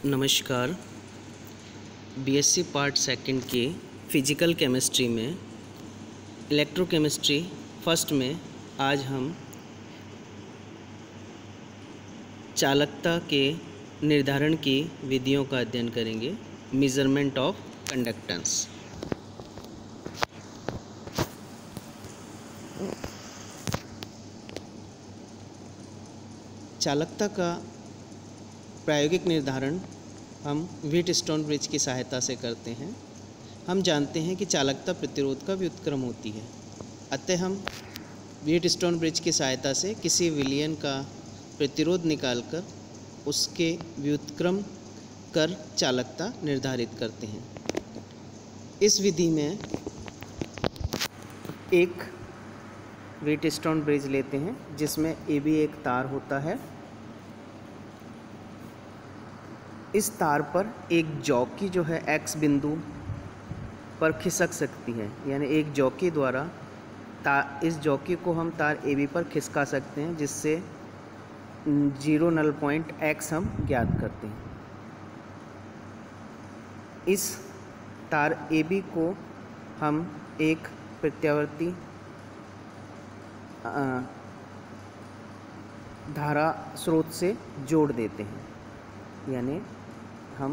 नमस्कार। BSc part second के physical chemistry में इलेक्ट्रोकेमिस्ट्री फर्स्ट में आज हम चालकता के निर्धारण की विधियों का अध्ययन करेंगे। Measurement of conductance. चालकता का प्रायोगिक निर्धारण हम व्हीटस्टोन ब्रिज की सहायता से करते हैं। हम जानते हैं कि चालकता प्रतिरोध का व्युत्क्रम होती है, अतः हम व्हीटस्टोन ब्रिज की सहायता से किसी विलयन का प्रतिरोध निकालकर उसके व्युत्क्रम कर चालकता निर्धारित करते हैं। इस विधि में एक व्हीटस्टोन ब्रिज लेते हैं जिसमें AB एक तार होता है। इस तार पर एक जॉकी जो है X बिंदु पर खिसक सकती है, यानी एक जॉकी द्वारा इस जॉकी को हम तार AB पर खिसका सकते हैं, जिससे जीरो नल पॉइंट X हम ज्ञात करते हैं। इस तार AB को हम एक प्रत्यावर्ती धारा स्रोत से जोड़ देते हैं, यानी हम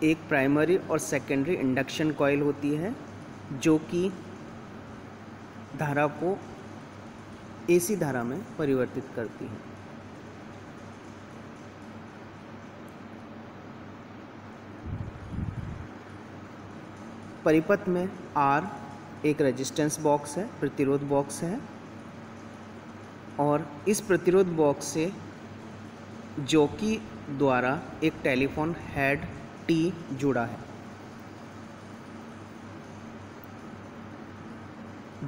एक प्राइमरी और सेकेंडरी इंडक्शन कॉइल होती है जो कि धारा को AC धारा में परिवर्तित करती है। परिपथ में R एक रेजिस्टेंस बॉक्स है, प्रतिरोध बॉक्स है, और इस प्रतिरोध बॉक्स से जॉकी द्वारा एक टेलीफोन हेड T जुड़ा है।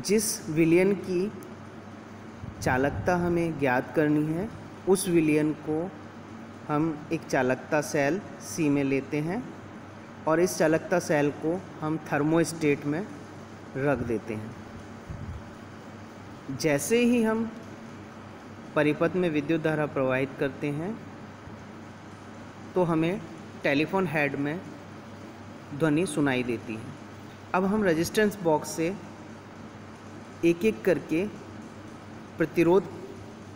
जिस विलयन की चालकता हमें ज्ञात करनी है, उस विलयन को हम एक चालकता सेल C में लेते हैं और इस चालकता सेल को हम थर्मोस्टेट में रख देते हैं। जैसे ही हम परिपथ में विद्युत धारा प्रवाहित करते हैं तो हमें टेलीफोन हेड में ध्वनि सुनाई देती है। अब हम रेजिस्टेंस बॉक्स से एक एक करके प्रतिरोध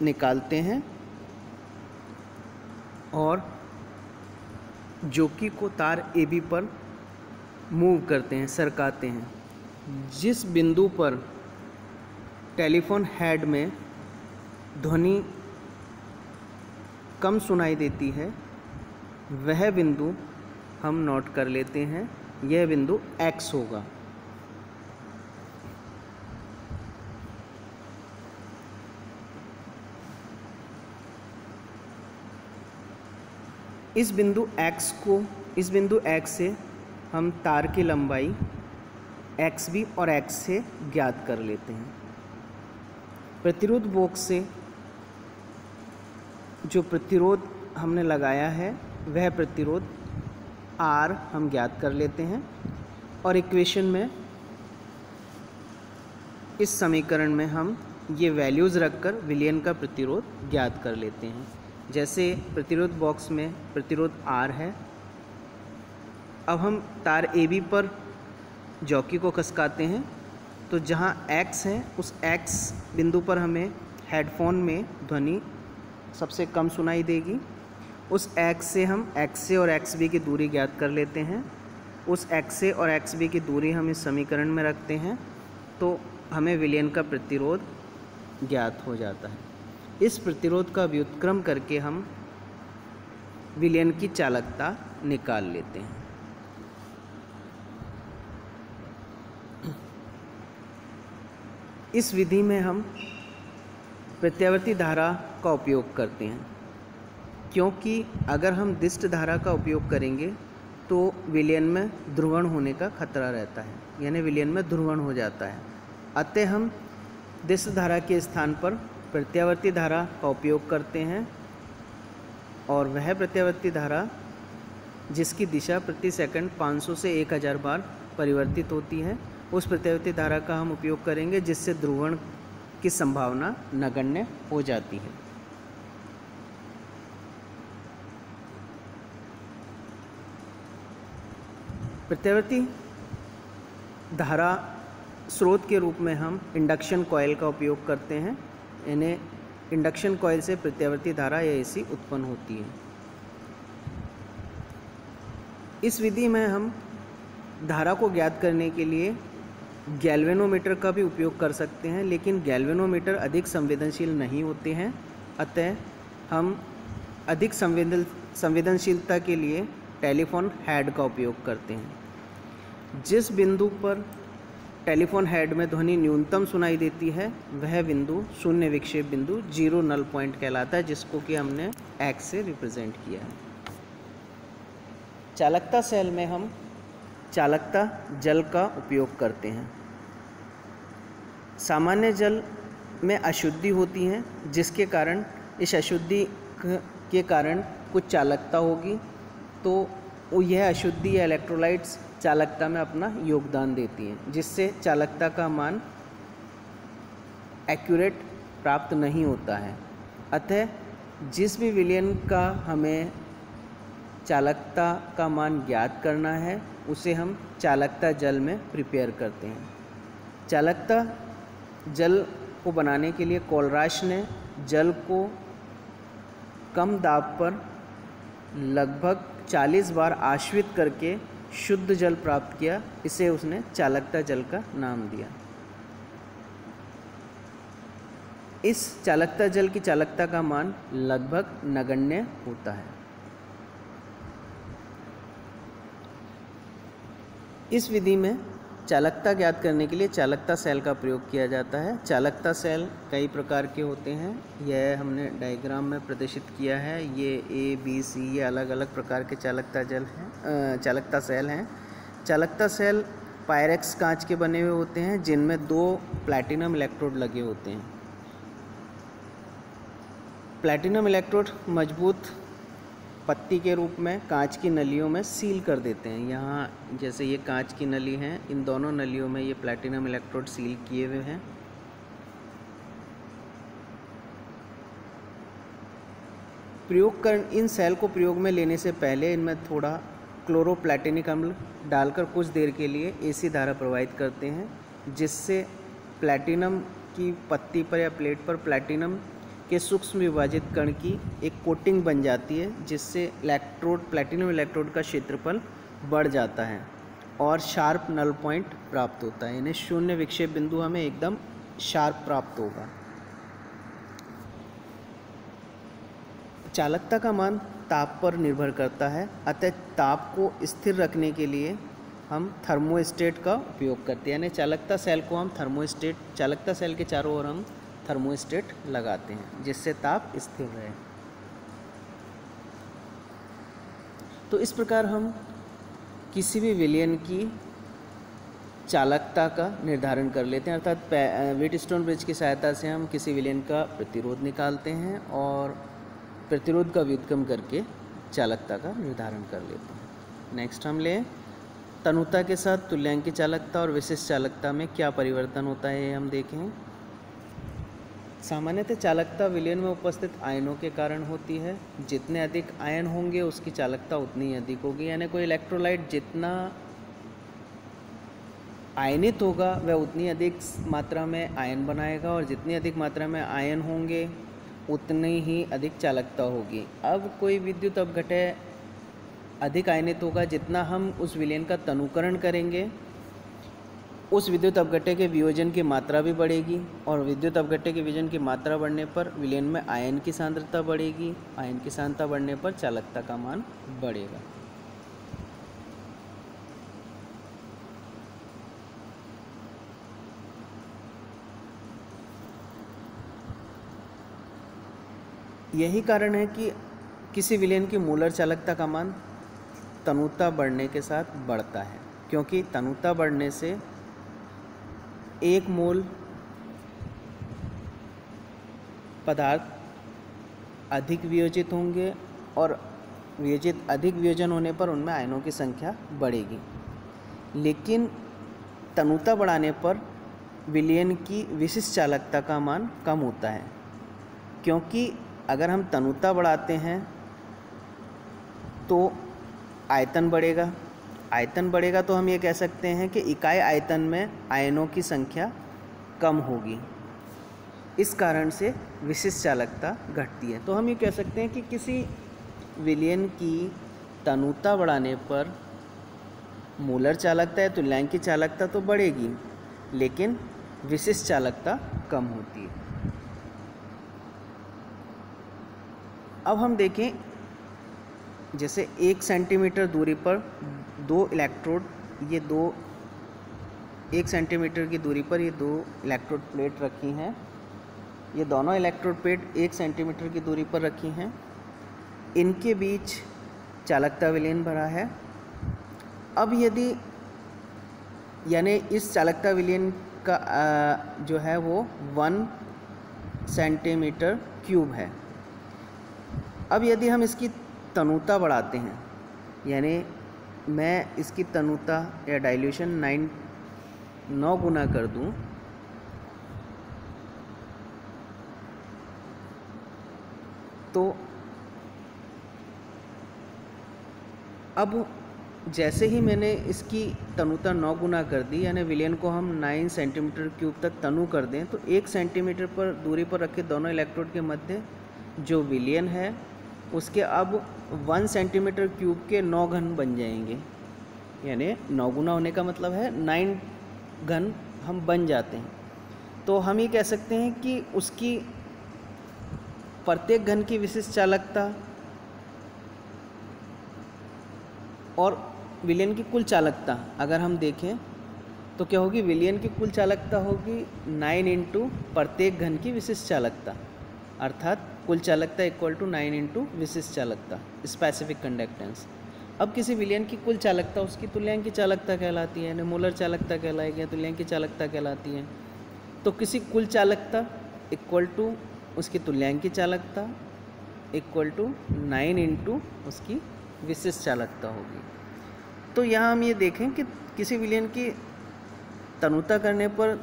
निकालते हैं और जॉकी को तार AB पर मूव करते हैं, सरकाते हैं। जिस बिंदु पर टेलीफोन हेड में ध्वनि कम सुनाई देती है, वह बिंदु हम नोट कर लेते हैं। यह बिंदु X होगा। इस बिंदु X से हम तार की लंबाई XB और X से ज्ञात कर लेते हैं। प्रतिरोध बॉक्स से जो प्रतिरोध हमने लगाया है वह प्रतिरोध R हम ज्ञात कर लेते हैं और इक्वेशन में इस समीकरण में हम ये वैल्यूज़ रखकर विलयन का प्रतिरोध ज्ञात कर लेते हैं। जैसे प्रतिरोध बॉक्स में प्रतिरोध R है। अब हम तार AB पर जॉकी को खिसकाते हैं, तो जहाँ X है उस X बिंदु पर हमें हेडफोन में ध्वनि सबसे कम सुनाई देगी। उस X से हम XA और XB की दूरी ज्ञात कर लेते हैं। उस XA और XB की दूरी हम इस समीकरण में रखते हैं तो हमें विलयन का प्रतिरोध ज्ञात हो जाता है। इस प्रतिरोध का व्युत्क्रम करके हम विलयन की चालकता निकाल लेते हैं। इस विधि में हम प्रत्यावर्ती धारा का उपयोग करते हैं, क्योंकि अगर हम दिष्ट धारा का उपयोग करेंगे तो विलयन में ध्रुवण होने का खतरा रहता है, यानी विलयन में ध्रुवण हो जाता है। अतः हम दिष्ट धारा के स्थान पर प्रत्यावर्ती धारा का उपयोग करते हैं और वह प्रत्यावर्ती धारा जिसकी दिशा प्रति सेकंड 500 से 1000 बार परिवर्तित होती है, उस प्रत्यावर्ती धारा का हम उपयोग करेंगे, जिससे ध्रुवण की संभावना नगण्य हो जाती है। प्रत्यावर्ती धारा स्रोत के रूप में हम इंडक्शन कॉइल का उपयोग करते हैं। इन्हें इंडक्शन कॉइल से प्रत्यावर्ती धारा या एसी उत्पन्न होती है। इस विधि में हम धारा को ज्ञात करने के लिए गैल्वेनोमीटर का भी उपयोग कर सकते हैं, लेकिन गैल्वेनोमीटर अधिक संवेदनशील नहीं होते हैं। अतः हम अधिक संवेदनशीलता के लिए टेलीफोन हेड का उपयोग करते हैं। जिस बिंदु पर टेलीफोन हेड में ध्वनि न्यूनतम सुनाई देती है वह बिंदु शून्य विक्षेप बिंदु, जीरो नल पॉइंट कहलाता है, जिसको कि हमने एक्स से रिप्रेजेंट किया है। चालकता सेल में हम चालकता जल का उपयोग करते हैं। सामान्य जल में अशुद्धि होती है, जिसके कारण इस अशुद्धि के कारण कुछ चालकता होगी, तो यह अशुद्धि या इलेक्ट्रोलाइट्स चालकता में अपना योगदान देती हैं, जिससे चालकता का मान एक्यूरेट प्राप्त नहीं होता है। अतः जिस भी विलयन का हमें चालकता का मान ज्ञात करना है उसे हम चालकता जल में प्रिपेयर करते हैं। चालकता जल को बनाने के लिए कोलराश ने जल को कम दाब पर लगभग 40 बार आश्वित करके शुद्ध जल प्राप्त किया। इसे उसने चालकता जल का नाम दिया। इस चालकता जल की चालकता का मान लगभग नगण्य होता है। इस विधि में चालकता ज्ञात करने के लिए चालकता सेल का प्रयोग किया जाता है। चालकता सेल कई प्रकार के होते हैं, यह हमने डायग्राम में प्रदर्शित किया है। ये ए बी सी ये अलग अलग प्रकार के चालकता सेल हैं। चालकता सेल पायरेक्स कांच के बने हुए होते हैं, जिनमें 2 प्लैटिनम इलेक्ट्रोड लगे होते हैं। प्लैटिनम इलेक्ट्रोड मजबूत पत्ती के रूप में कांच की नलियों में सील कर देते हैं। यहाँ जैसे ये कांच की नली हैं, इन दोनों नलियों में ये प्लैटिनम इलेक्ट्रोड सील किए हुए हैं। इन सेल को प्रयोग में लेने से पहले इनमें थोड़ा क्लोरोप्लैटिनिक अम्ल डालकर कुछ देर के लिए एसी धारा प्रवाहित करते हैं, जिससे प्लैटिनम की पत्ती पर या प्लेट पर प्लैटिनम के सूक्ष्म विभाजित कण की एक कोटिंग बन जाती है, जिससे प्लैटिनम इलेक्ट्रोड का क्षेत्रफल बढ़ जाता है और शार्प नल पॉइंट प्राप्त होता है। यानी शून्य विक्षेप बिंदु हमें एकदम शार्प प्राप्त होगा। चालकता का मान ताप पर निर्भर करता है, अतः ताप को स्थिर रखने के लिए हम थर्मोस्टेट का उपयोग करते हैं। यानी चालकता सेल को हम चालकता सेल के चारों ओर हम थर्मोस्टेट लगाते हैं, जिससे ताप स्थिर रहे। तो इस प्रकार हम किसी भी विलयन की चालकता का निर्धारण कर लेते हैं, अर्थात व्हीटस्टोन ब्रिज की सहायता से हम किसी विलयन का प्रतिरोध निकालते हैं और प्रतिरोध का व्युत्क्रम करके चालकता का निर्धारण कर लेते हैं। नेक्स्ट हम लें तनुता के साथ तुल्यांकी चालकता और विशिष्ट चालकता में क्या परिवर्तन होता है, ये हम देखें। सामान्यतः चालकता विलयन में उपस्थित आयनों के कारण होती है। जितने अधिक आयन होंगे उसकी चालकता उतनी ही अधिक होगी। यानी कोई इलेक्ट्रोलाइट जितना आयनित होगा वह उतनी अधिक मात्रा में आयन बनाएगा, और जितनी अधिक मात्रा में आयन होंगे उतनी ही अधिक चालकता होगी। अब कोई विद्युत अपघटय अधिक आयनित होगा, जितना हम उस विलयन का तनुकरण करेंगे उस विद्युत अपघट्य के वियोजन की मात्रा भी बढ़ेगी, और विद्युत अपघट्य के वियोजन की मात्रा बढ़ने पर विलयन में आयन की सांद्रता बढ़ेगी। आयन की सांद्रता बढ़ने पर चालकता का मान बढ़ेगा। यही कारण है कि किसी विलयन की मूलर चालकता का मान तनुता बढ़ने के साथ बढ़ता है, क्योंकि तनुता बढ़ने से 1 मोल पदार्थ अधिक वियोजित होंगे, और अधिक वियोजन होने पर उनमें आयनों की संख्या बढ़ेगी। लेकिन तनुता बढ़ाने पर विलयन की विशिष्ट चालकता का मान कम होता है, क्योंकि अगर हम तनुता बढ़ाते हैं तो आयतन बढ़ेगा। आयतन बढ़ेगा तो हम ये कह सकते हैं कि इकाई आयतन में आयनों की संख्या कम होगी, इस कारण से विशिष्ट चालकता घटती है। तो हम ये कह सकते हैं कि किसी विलयन की तनुता बढ़ाने पर मोलर चालकता या तुल्यांक की चालकता तो बढ़ेगी, लेकिन विशिष्ट चालकता कम होती है। अब हम देखें, जैसे 1 सेंटीमीटर दूरी पर 2 इलेक्ट्रोड, ये 1 सेंटीमीटर की दूरी पर ये 2 इलेक्ट्रोड प्लेट रखी हैं। ये दोनों इलेक्ट्रोड प्लेट 1 सेंटीमीटर की दूरी पर रखी हैं। इनके बीच चालकता विलयन भरा है। अब यदि यानी इस चालकता विलयन का जो है वो 1 सेंटीमीटर क्यूब है। अब यदि हम इसकी तनुता बढ़ाते हैं, यानी मैं इसकी तनुता या डाइल्यूशन 9 गुना कर दूं, तो अब जैसे ही मैंने इसकी तनुता 9 गुना कर दी, यानी विलयन को हम 9 सेंटीमीटर क्यूब तक तनु कर दें, तो 1 सेंटीमीटर पर दूरी पर रखे दोनों इलेक्ट्रोड के मध्य जो विलयन है उसके अब 1 सेंटीमीटर क्यूब के 9 घन बन जाएंगे। यानी 9 गुना होने का मतलब है 9 घन हम बन जाते हैं। तो हम ये कह सकते हैं कि उसकी प्रत्येक घन की विशिष्ट चालकता और विलयन की कुल चालकता अगर हम देखें तो क्या होगी, विलयन की कुल चालकता होगी 9 इंटू प्रत्येक घन की विशिष्ट चालकता, अर्थात कुल चालकता इक्वल टू 9 इंटू विशिष्ट चालकता, स्पेसिफिक कंडक्टेंस। अब किसी विलयन की कुल चालकता उसकी तुल्यांक की चालकता कहलाती है, यानी मोलर चालकता कहलाएगी या तुल्यांक की चालकता कहलाती है। तो किसी कुल चालकता इक्वल टू उसकी तुल्यांक की चालकता इक्वल टू 9 इंटू उसकी विशिष्ट चालकता होगी। तो यहाँ हम ये देखें कि किसी विलयन की तनुता करने पर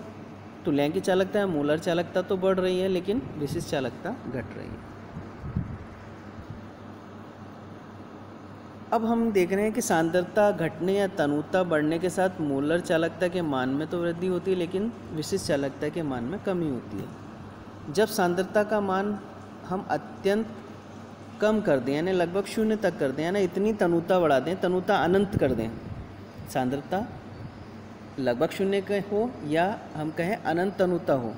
तुल्यांक की चालकता या मोलर चालकता तो बढ़ रही है, लेकिन विशिष्ट चालकता घट रही है। अब हम देख रहे हैं कि सांद्रता घटने या तनुता बढ़ने के साथ मोलर चालकता के मान में तो वृद्धि होती है, लेकिन विशिष्ट चालकता के मान में कमी होती है। जब सांद्रता का मान हम अत्यंत कम कर दें, यानी लगभग 0 तक कर दें, यानी इतनी तनुता बढ़ा दें, तनुता अनंत कर दें, सांद्रता लगभग 0 के हो या हम कहें अनंत तनुता हो,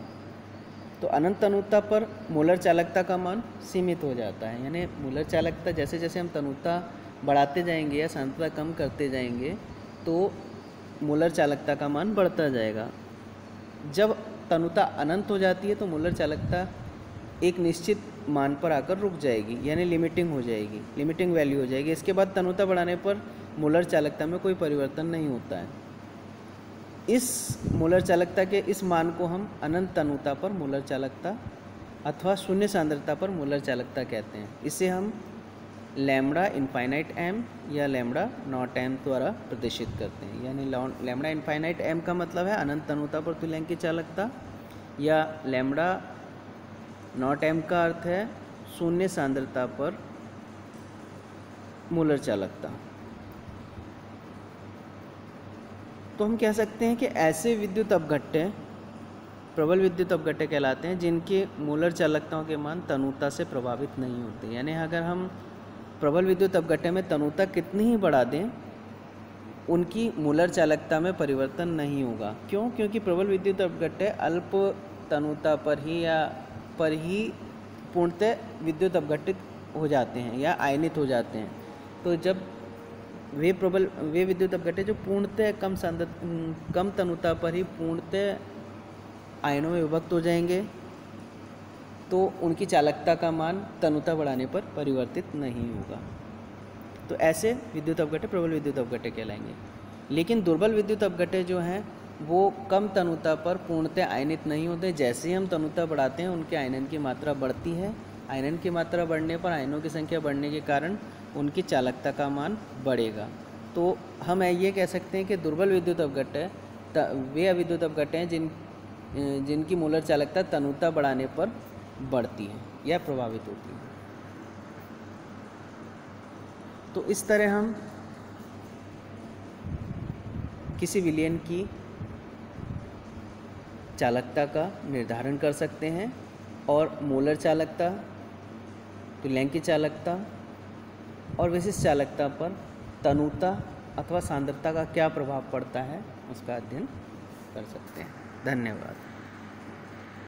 तो अनंत तनुता पर मोलर चालकता का मान सीमित हो जाता है। यानी मोलर चालकता जैसे जैसे हम तनुता बढ़ाते जाएंगे या सांद्रता कम करते जाएंगे तो मोलर चालकता का मान बढ़ता जाएगा। जब तनुता अनंत हो जाती है तो मोलर चालकता एक निश्चित मान पर आकर रुक जाएगी, यानी लिमिटिंग हो जाएगी, लिमिटिंग वैल्यू हो जाएगी। इसके बाद तनुता बढ़ाने पर मोलर चालकता में कोई परिवर्तन नहीं होता है। इस मोलर चालकता के इस मान को हम अनंत तनुता पर मोलर चालकता अथवा शून्य सांद्रता पर मोलर चालकता कहते हैं। इसे हम लैम्बडा इनफाइनाइट एम या लैम्बडा नॉट एम द्वारा प्रदर्शित करते हैं। यानी लैम्बडा इनफाइनाइट एम का मतलब है अनंत तनुता पर तुल्यांक की चालकता, या लैम्बडा नॉट एम का अर्थ है शून्य सांद्रता पर मोलर चालकता। तो हम कह सकते हैं कि ऐसे विद्युत अपघट्य प्रबल विद्युत अपघट्य कहलाते हैं जिनके मोलर चालकताओं के मान तनुता से प्रभावित नहीं होते। यानी अगर हम प्रबल विद्युत अपघट्य में तनुता कितनी ही बढ़ा दें, उनकी मोलर चालकता में परिवर्तन नहीं होगा। क्यों? क्योंकि प्रबल विद्युत अपघट्य अल्प तनुता पर ही पूर्णतः विद्युत अपघटित हो जाते हैं या आयनित हो जाते हैं। तो जब वे विद्युत अपघट्य जो पूर्णतः कम तनुता पर ही पूर्णतः आयनों में विभक्त हो जाएंगे, तो उनकी चालकता का मान तनुता बढ़ाने पर परिवर्तित नहीं होगा। तो ऐसे विद्युत अपघट्य प्रबल विद्युत अपघट्य कहलाएंगे। लेकिन दुर्बल विद्युत अपघट्य जो हैं वो कम तनुता पर पूर्णतः आयनित नहीं होते। जैसे ही हम तनुता बढ़ाते हैं उनके आयनन की मात्रा बढ़ती है। आयनन की मात्रा बढ़ने पर आयनों की संख्या बढ़ने के कारण उनकी चालकता का मान बढ़ेगा। तो हम ये कह सकते हैं कि दुर्बल विद्युत अपघट्य वे अविद्युत अपघट्य हैं जिनकी मोलर चालकता तनुता बढ़ाने पर बढ़ती है या प्रभावित होती है। तो इस तरह हम किसी विलयन की चालकता का निर्धारण कर सकते हैं और मोलर चालकता, तुल्यांक की चालकता और विशिष्ट चालकता पर तनुता अथवा सांद्रता का क्या प्रभाव पड़ता है उसका अध्ययन कर सकते हैं। धन्यवाद।